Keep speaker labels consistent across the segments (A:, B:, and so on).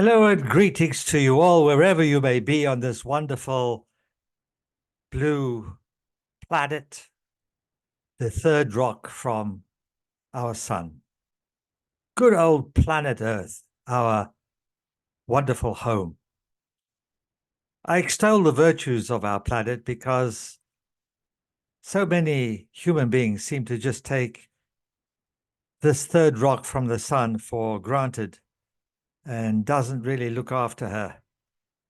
A: Hello and greetings to you all, wherever you may be on this wonderful blue planet, the third rock from our sun. Good old planet Earth, our wonderful home. I extol the virtues of our planet because so many human beings seem to just take this third rock from the sun for granted and doesn't really look after her.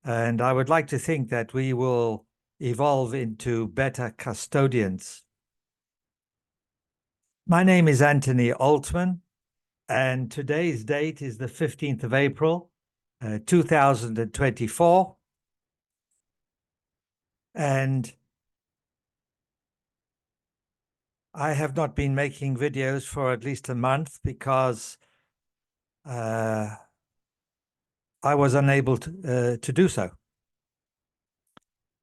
A: And I would like to think that we will evolve into better custodians. My name is Anthony Altman, and today's date is the 15th of April, 2024. And I have not been making videos for at least a month because I was unable to do so.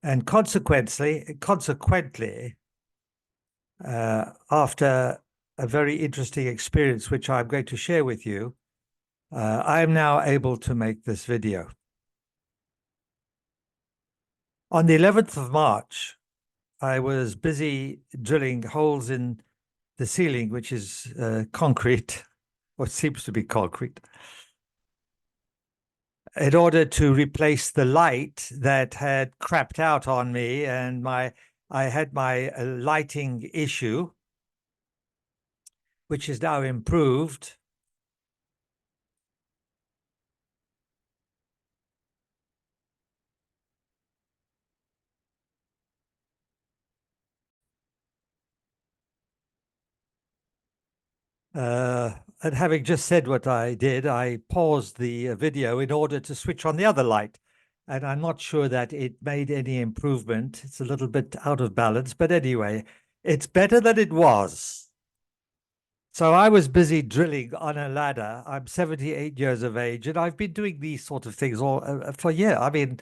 A: And consequently, after a very interesting experience, which I'm going to share with you, I am now able to make this video. On the 11th of March, I was busy drilling holes in the ceiling, which is concrete, what seems to be concrete, in order to replace the light that had crapped out on me. And I had my lighting issue, which is now improved. And having just said what I did, I paused the video in order to switch on the other light. And I'm not sure that it made any improvement. It's a little bit out of balance, but anyway, it's better than it was. So I was busy drilling on a ladder. I'm 78 years of age, and I've been doing these sort of things all for years. I mean,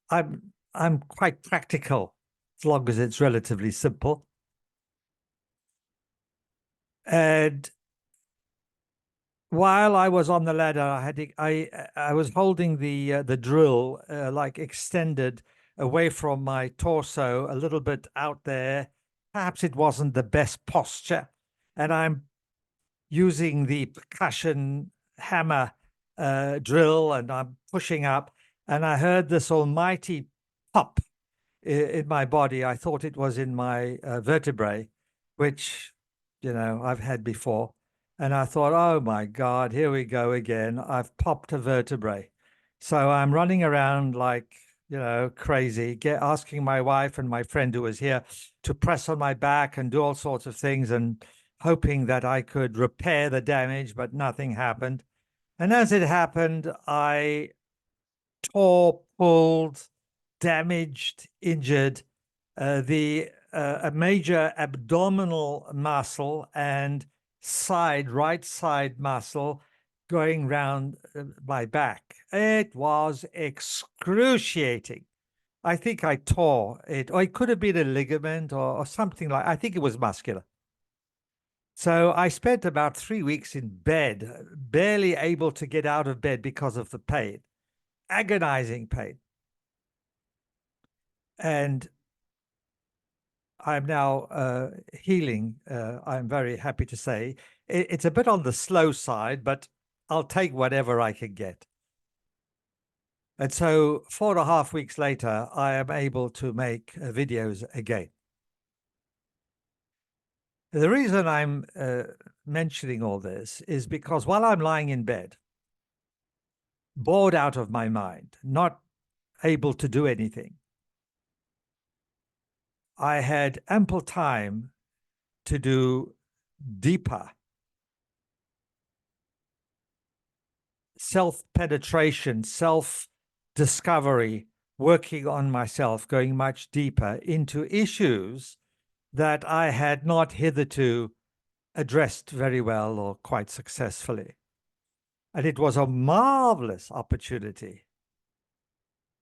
A: I'm quite practical as long as it's relatively simple. And while I was on the ladder, I was holding the drill like extended away from my torso, a little bit out there. Perhaps it wasn't the best posture, and I'm using the percussion hammer drill, and I'm pushing up, and I heard this almighty pop in my body. I thought it was in my vertebrae, which I've had before. And I thought, oh my God, here we go again. I've popped a vertebrae. So I'm running around like, crazy, asking my wife and my friend who was here to press on my back and do all sorts of things and hoping that I could repair the damage, but nothing happened. And as it happened, I tore, pulled, damaged, injured a major abdominal muscle and right side muscle going round my back. It was excruciating. I think I tore it, or it could have been a ligament or something I think it was muscular. So I spent about 3 weeks in bed, barely able to get out of bed because of the pain, agonizing pain. And I'm now healing, I'm very happy to say. It's a bit on the slow side, but I'll take whatever I can get. And so 4.5 weeks later, I am able to make videos again. The reason I'm mentioning all this is because while I'm lying in bed, bored out of my mind, not able to do anything, I had ample time to do deeper self-penetration, self-discovery, working on myself, going much deeper into issues that I had not hitherto addressed very well or quite successfully. And it was a marvelous opportunity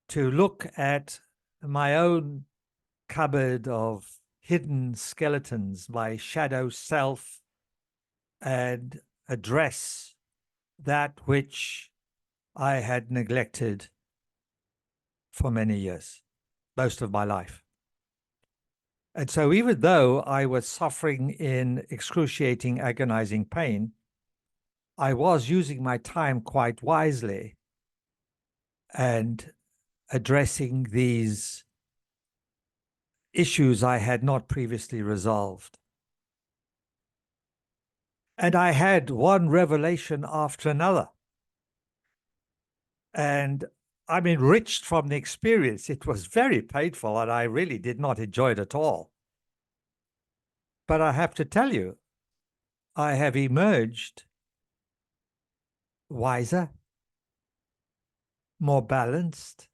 A: to look at my own cupboard of hidden skeletons, my shadow self, and address that which I had neglected for many years, most of my life. And so even though I was suffering in excruciating, agonizing pain, I was using my time quite wisely and addressing these issues I had not previously resolved. And I had one revelation after another. And I'm enriched from the experience. It was very painful, and I really did not enjoy it at all. But I have to tell you, I have emerged wiser, more balanced,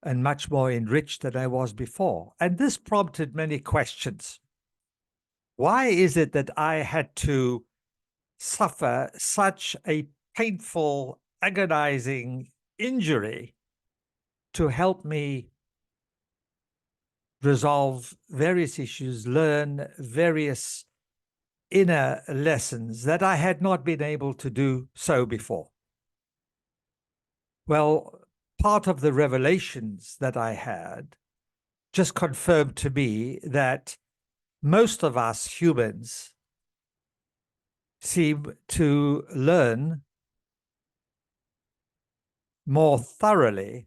A: and much more enriched than I was before. And this prompted many questions. Why is it that I had to suffer such a painful, agonizing injury to help me resolve various issues, learn various inner lessons that I had not been able to do so before? Well, part of the revelations that I had just confirmed to me that most of us humans seem to learn more thoroughly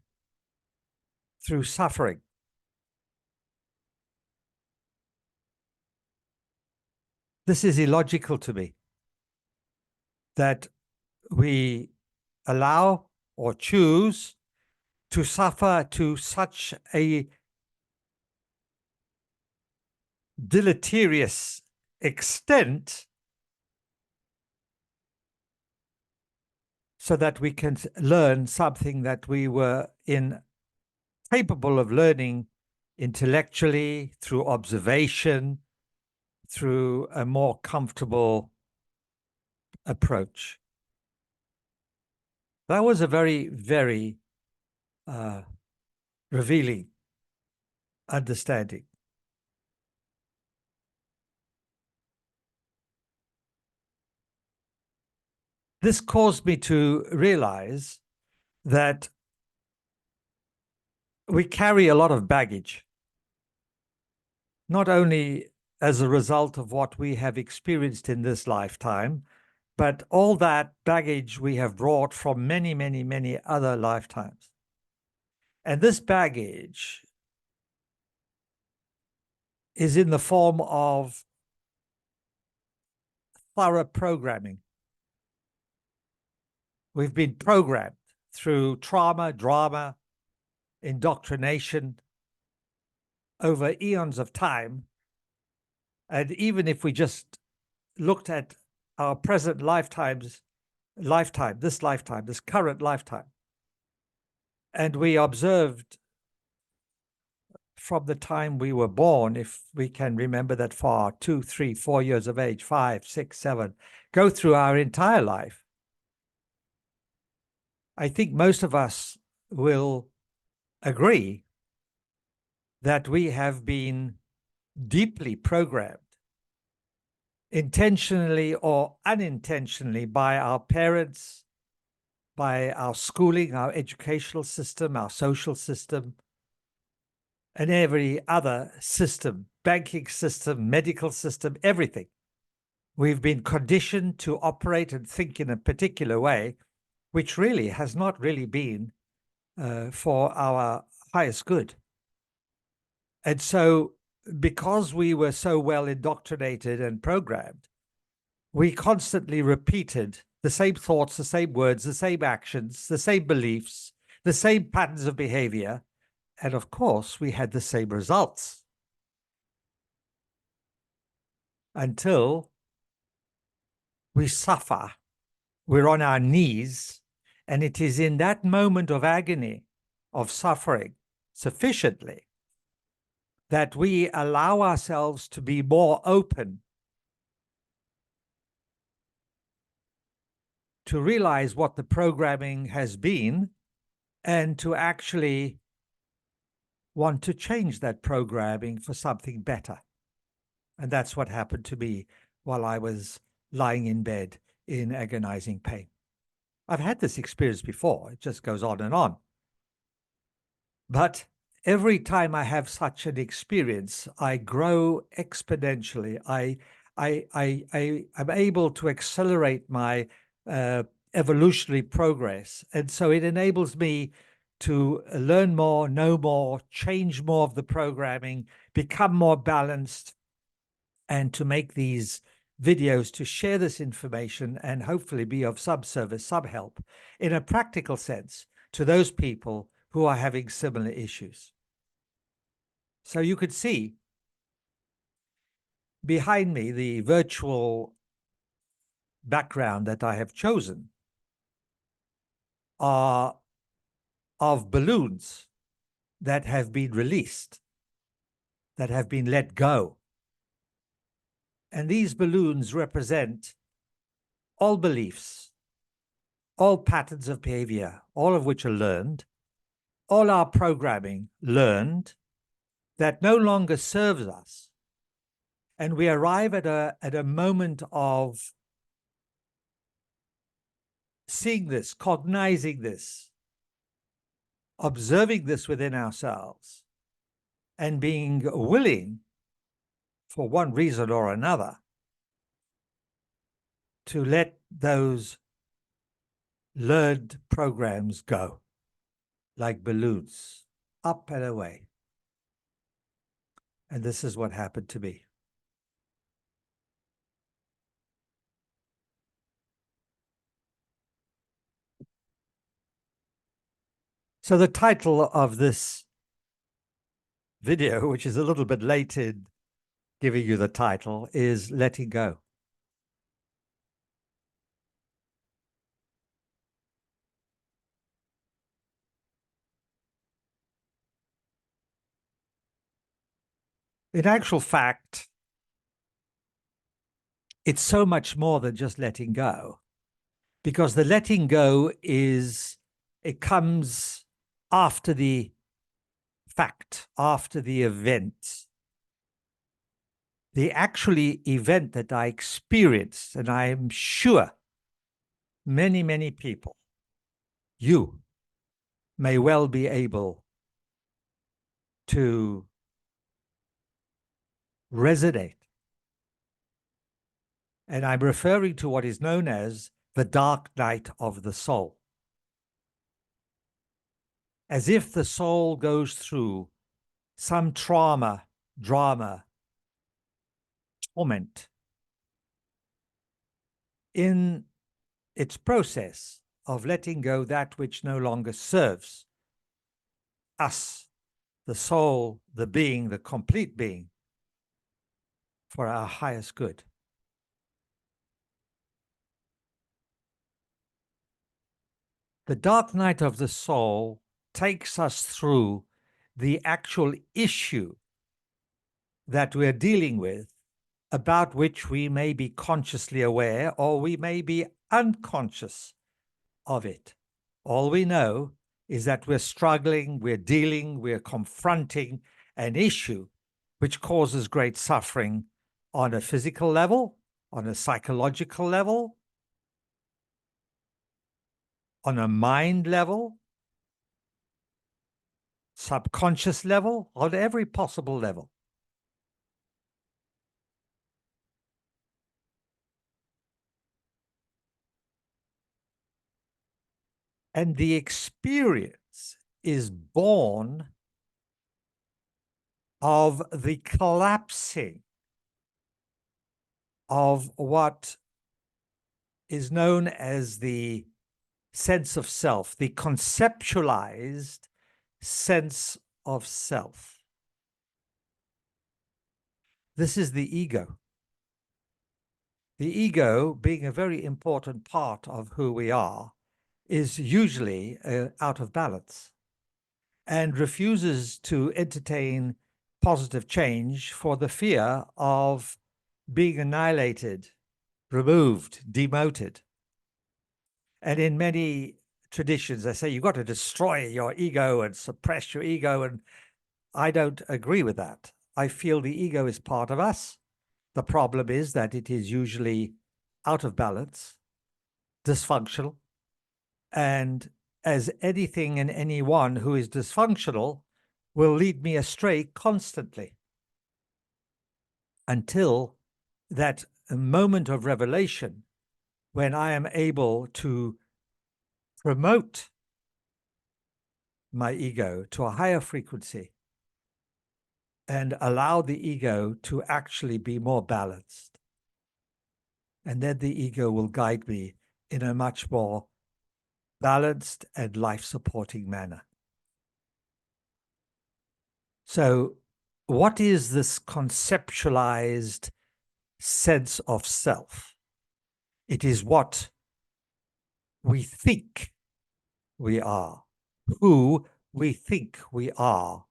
A: through suffering. This is illogical to me, that we allow or choose to suffer to such a deleterious extent so that we can learn something that we were incapable of learning intellectually, through observation, through a more comfortable approach. That was a very, very revealing understanding. This caused me to realize that we carry a lot of baggage, not only as a result of what we have experienced in this lifetime, but all that baggage we have brought from many, many, many other lifetimes. And this baggage is in the form of thorough programming. We've been programmed through trauma, drama, indoctrination over eons of time. And even if we just looked at our present this current lifetime, and we observed from the time we were born, if we can remember that far, 2, 3, 4 years of age, 5, 6, 7, go through our entire life, I think most of us will agree that we have been deeply programmed, intentionally or unintentionally, by our parents, by our schooling, our educational system, our social system, and every other system, banking system, medical system, everything. We've been conditioned to operate and think in a particular way, which really has not really been for our highest good. And so, because we were so well indoctrinated and programmed, we constantly repeated the same thoughts, the same words, the same actions, the same beliefs, the same patterns of behavior. And of course, we had the same results until we suffer. We're on our knees. And it is in that moment of agony, of suffering sufficiently, that we allow ourselves to be more open to realize what the programming has been and to actually want to change that programming for something better. And that's what happened to me while I was lying in bed in agonizing pain. I've had this experience before. It just goes on and on. But every time I have such an experience, I grow exponentially. I'm able to accelerate my evolutionary progress. And so it enables me to learn more, know more, change more of the programming, become more balanced, and to make these videos to share this information and hopefully be of some service, some help in a practical sense to those people who are having similar issues. So you could see behind me the virtual background that I have chosen are of balloons that have been released, that have been let go. And these balloons represent all beliefs, all patterns of behavior, all of which are learned, all our programming learned that no longer serves us. And we arrive at a moment of seeing this, cognizing this, observing this within ourselves, and being willing, for one reason or another, to let those learned programs go like balloons, up and away. And this is what happened to me. So the title of this video, which is a little bit late in giving you the title, is Letting Go. In actual fact, it's so much more than just letting go, because the letting go it comes after the fact, after the event. The actually event that I experienced, and I'm sure many, many people, you may well be able to resonate. And I'm referring to what is known as the dark night of the soul. As if the soul goes through some trauma, drama, torment in its process of letting go that which no longer serves us, the soul, the being, the complete being, for our highest good. The dark night of the soul takes us through the actual issue that we're dealing with, about which we may be consciously aware or we may be unconscious of it. All we know is that we're struggling, we're dealing, we're confronting an issue which causes great suffering on a physical level, on a psychological level, on a mind level, subconscious level, on every possible level. And the experience is born of the collapsing of what is known as the sense of self, the conceptualized sense of self. This is the ego. The ego, being a very important part of who we are, is usually out of balance and refuses to entertain positive change for the fear of being annihilated, removed, demoted. And in many traditions, they say you've got to destroy your ego and suppress your ego. And I don't agree with that. I feel the ego is part of us. The problem is that it is usually out of balance, dysfunctional, And as anything and anyone who is dysfunctional will lead me astray constantly until that moment of revelation when I am able to promote my ego to a higher frequency and allow the ego to actually be more balanced. And then the ego will guide me in a much more balanced and life-supporting manner. So what is this conceptualized sense of self? It is what we think we are, who we think we are.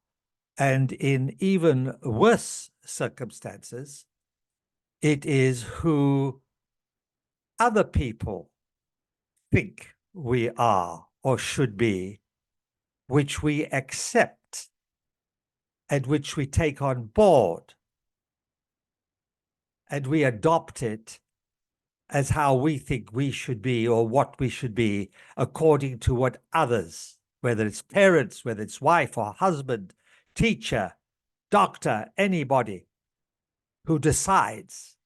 A: And in even worse circumstances, it is who other people think we are or should be, which we accept and which we take on board, and we adopt it as how we think we should be or what we should be according to what others, whether it's parents, whether it's wife or husband, teacher, doctor, anybody who decides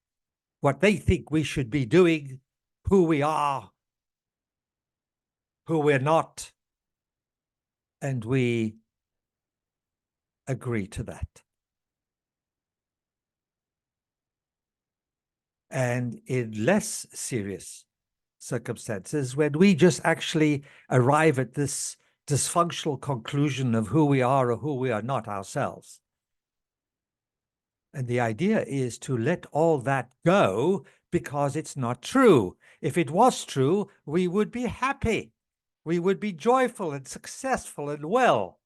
A: what they think we should be doing, who we are, who we're not, and we agree to that. And in less serious circumstances, when we just actually arrive at this dysfunctional conclusion of who we are or who we are not ourselves. And the idea is to let all that go because it's not true. If it was true, we would be happy. We would be joyful and successful and well.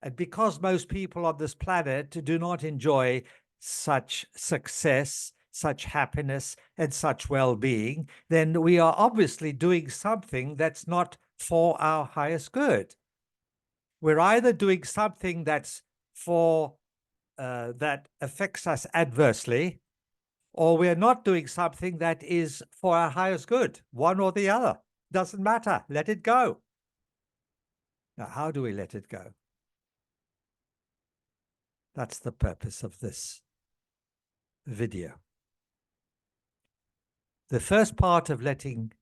A: And because most people on this planet do not enjoy such success, such happiness, and such well-being, then we are obviously doing something that's not for our highest good. We're either doing something that's for that affects us adversely, or we're not doing something that is for our highest good. One or the other. Doesn't matter. Let it go. Now, how do we let it go? That's the purpose of this video. The first part of letting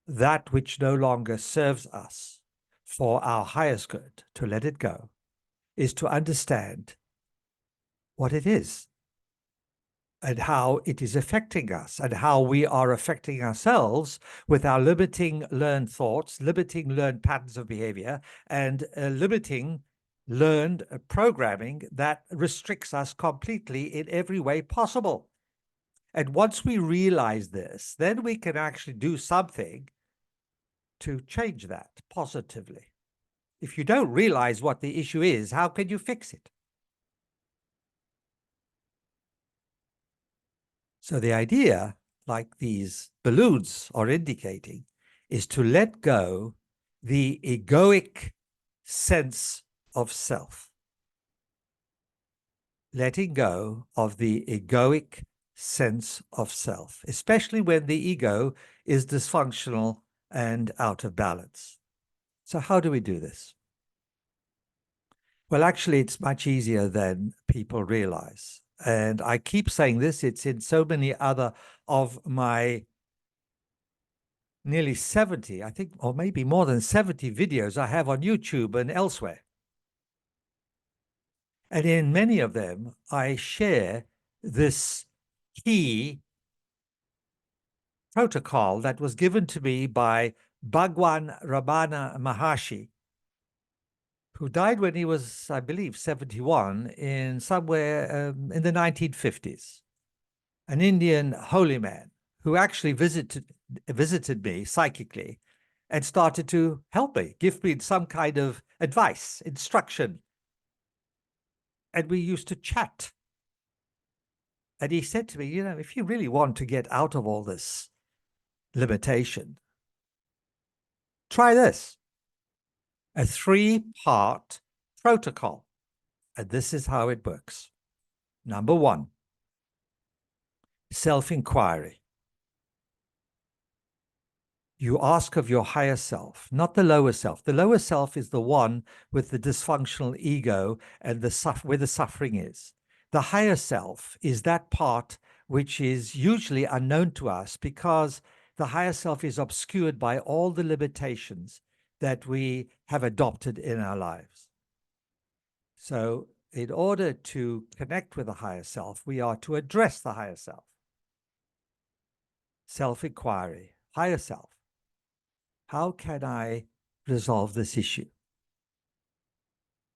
A: that which no longer serves us for our highest good, to let it go, is to understand what it is and how it is affecting us and how we are affecting ourselves with our limiting learned thoughts, limiting learned patterns of behavior, and limiting learned programming that restricts us completely in every way possible. And once we realize this, then we can actually do something to change that positively. If you don't realize what the issue is, how can you fix it? So the idea, like these balloons are indicating, is to let go the egoic sense of self. Letting go of the egoic sense of self, especially when the ego is dysfunctional and out of balance. So how do we do this? Well, actually, it's much easier than people realize. And I keep saying this, it's in so many other of my nearly 70, I think, or maybe more than 70 videos I have on YouTube and elsewhere. And in many of them, I share this key protocol that was given to me by Bhagwan Ramana Maharshi, who died when he was, I believe, 71, in somewhere in the 1950s. An Indian holy man who actually visited me psychically and started to help me, give me some kind of advice, instruction. And we used to chat. And he said to me, you know, if you really want to get out of all this limitation, try this. A 3-part protocol. And this is how it works. Number 1, self-inquiry. You ask of your higher self, not the lower self. The lower self is the one with the dysfunctional ego and where the suffering is. The higher self is that part which is usually unknown to us because the higher self is obscured by all the limitations that we have adopted in our lives. So in order to connect with the higher self, we are to address the higher self. Self-inquiry, higher self. How can I resolve this issue?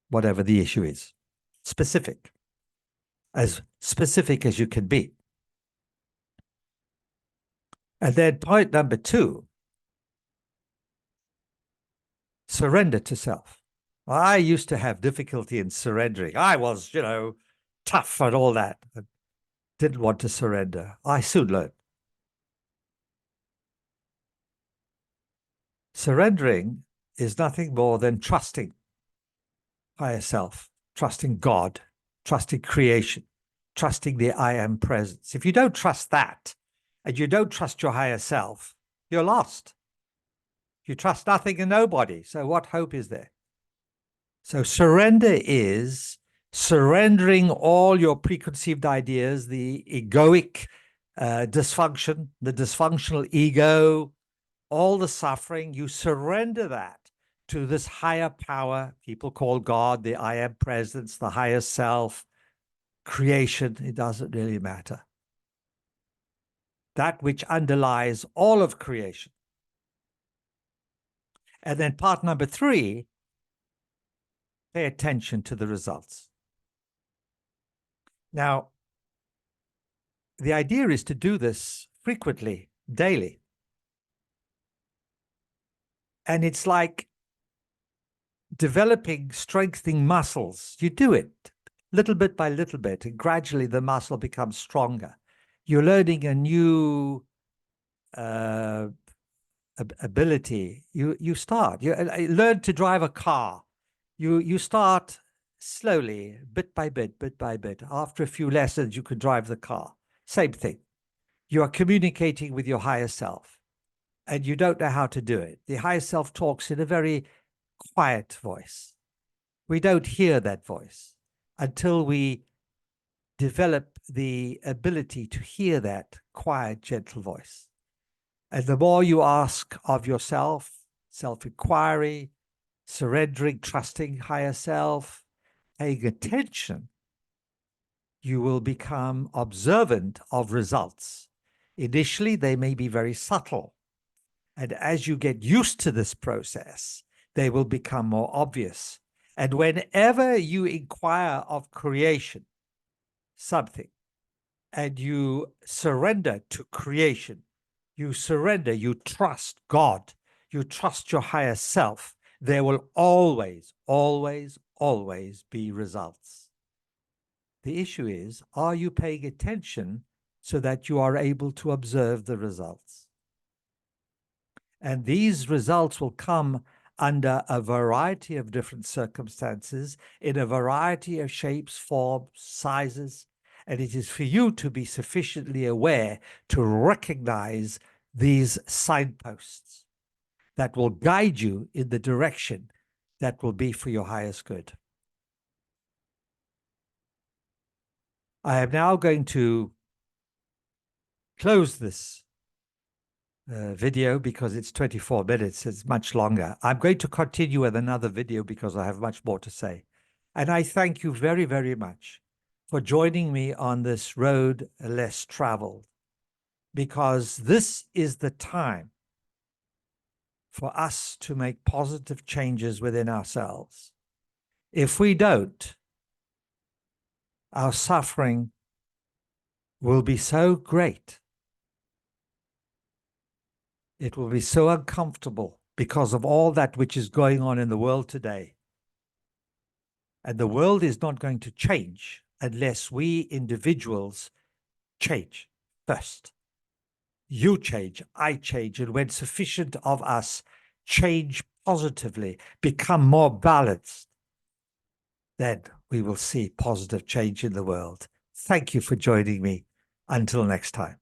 A: Whatever the issue is, specific as you can be. And then point number 2, surrender to self. Well, I used to have difficulty in surrendering. I was, tough and all that. I didn't want to surrender. I soon learned. Surrendering is nothing more than trusting higher self, trusting God, trusting creation, trusting the I am presence. If you don't trust that, and you don't trust your higher self, you're lost. You trust nothing and nobody. So what hope is there? So surrender is surrendering all your preconceived ideas, the egoic dysfunction, the dysfunctional ego, all the suffering. You surrender that to this higher power people call God, the I am presence, the higher self, creation. It doesn't really matter. That which underlies all of creation. And then part number 3, pay attention to the results. Now, the idea is to do this frequently, daily. And it's like developing, strengthening muscles. You do it little bit by little bit, and gradually the muscle becomes stronger. You're learning a new ability. You learn to drive a car. You start slowly, bit by bit, bit by bit. After a few lessons, you can drive the car. Same thing. You are communicating with your higher self, and you don't know how to do it. The higher self talks in a very quiet voice. We don't hear that voice until we develop the ability to hear that quiet, gentle voice. And the more you ask of yourself, self-inquiry, surrendering, trusting higher self, paying attention, you will become observant of results. Initially, they may be very subtle. And as you get used to this process, they will become more obvious. And whenever you inquire of creation, something, and you surrender to creation, you surrender, you trust God, you trust your higher self, there will always, always, always be results. The issue is, are you paying attention so that you are able to observe the results? And these results will come under a variety of different circumstances, in a variety of shapes, forms, sizes. And it is for you to be sufficiently aware to recognize these signposts that will guide you in the direction that will be for your highest good. I am now going to close this video because it's 24 minutes. It's much longer. I'm going to continue with another video because I have much more to say. And I thank you very, very much for joining me on this road less traveled, because this is the time for us to make positive changes within ourselves. If we don't, our suffering will be so great. It will be so uncomfortable because of all that which is going on in the world today. And the world is not going to change unless we individuals change first. You change, I change, and when sufficient of us change positively, become more balanced, then we will see positive change in the world. Thank you for joining me. Until next time.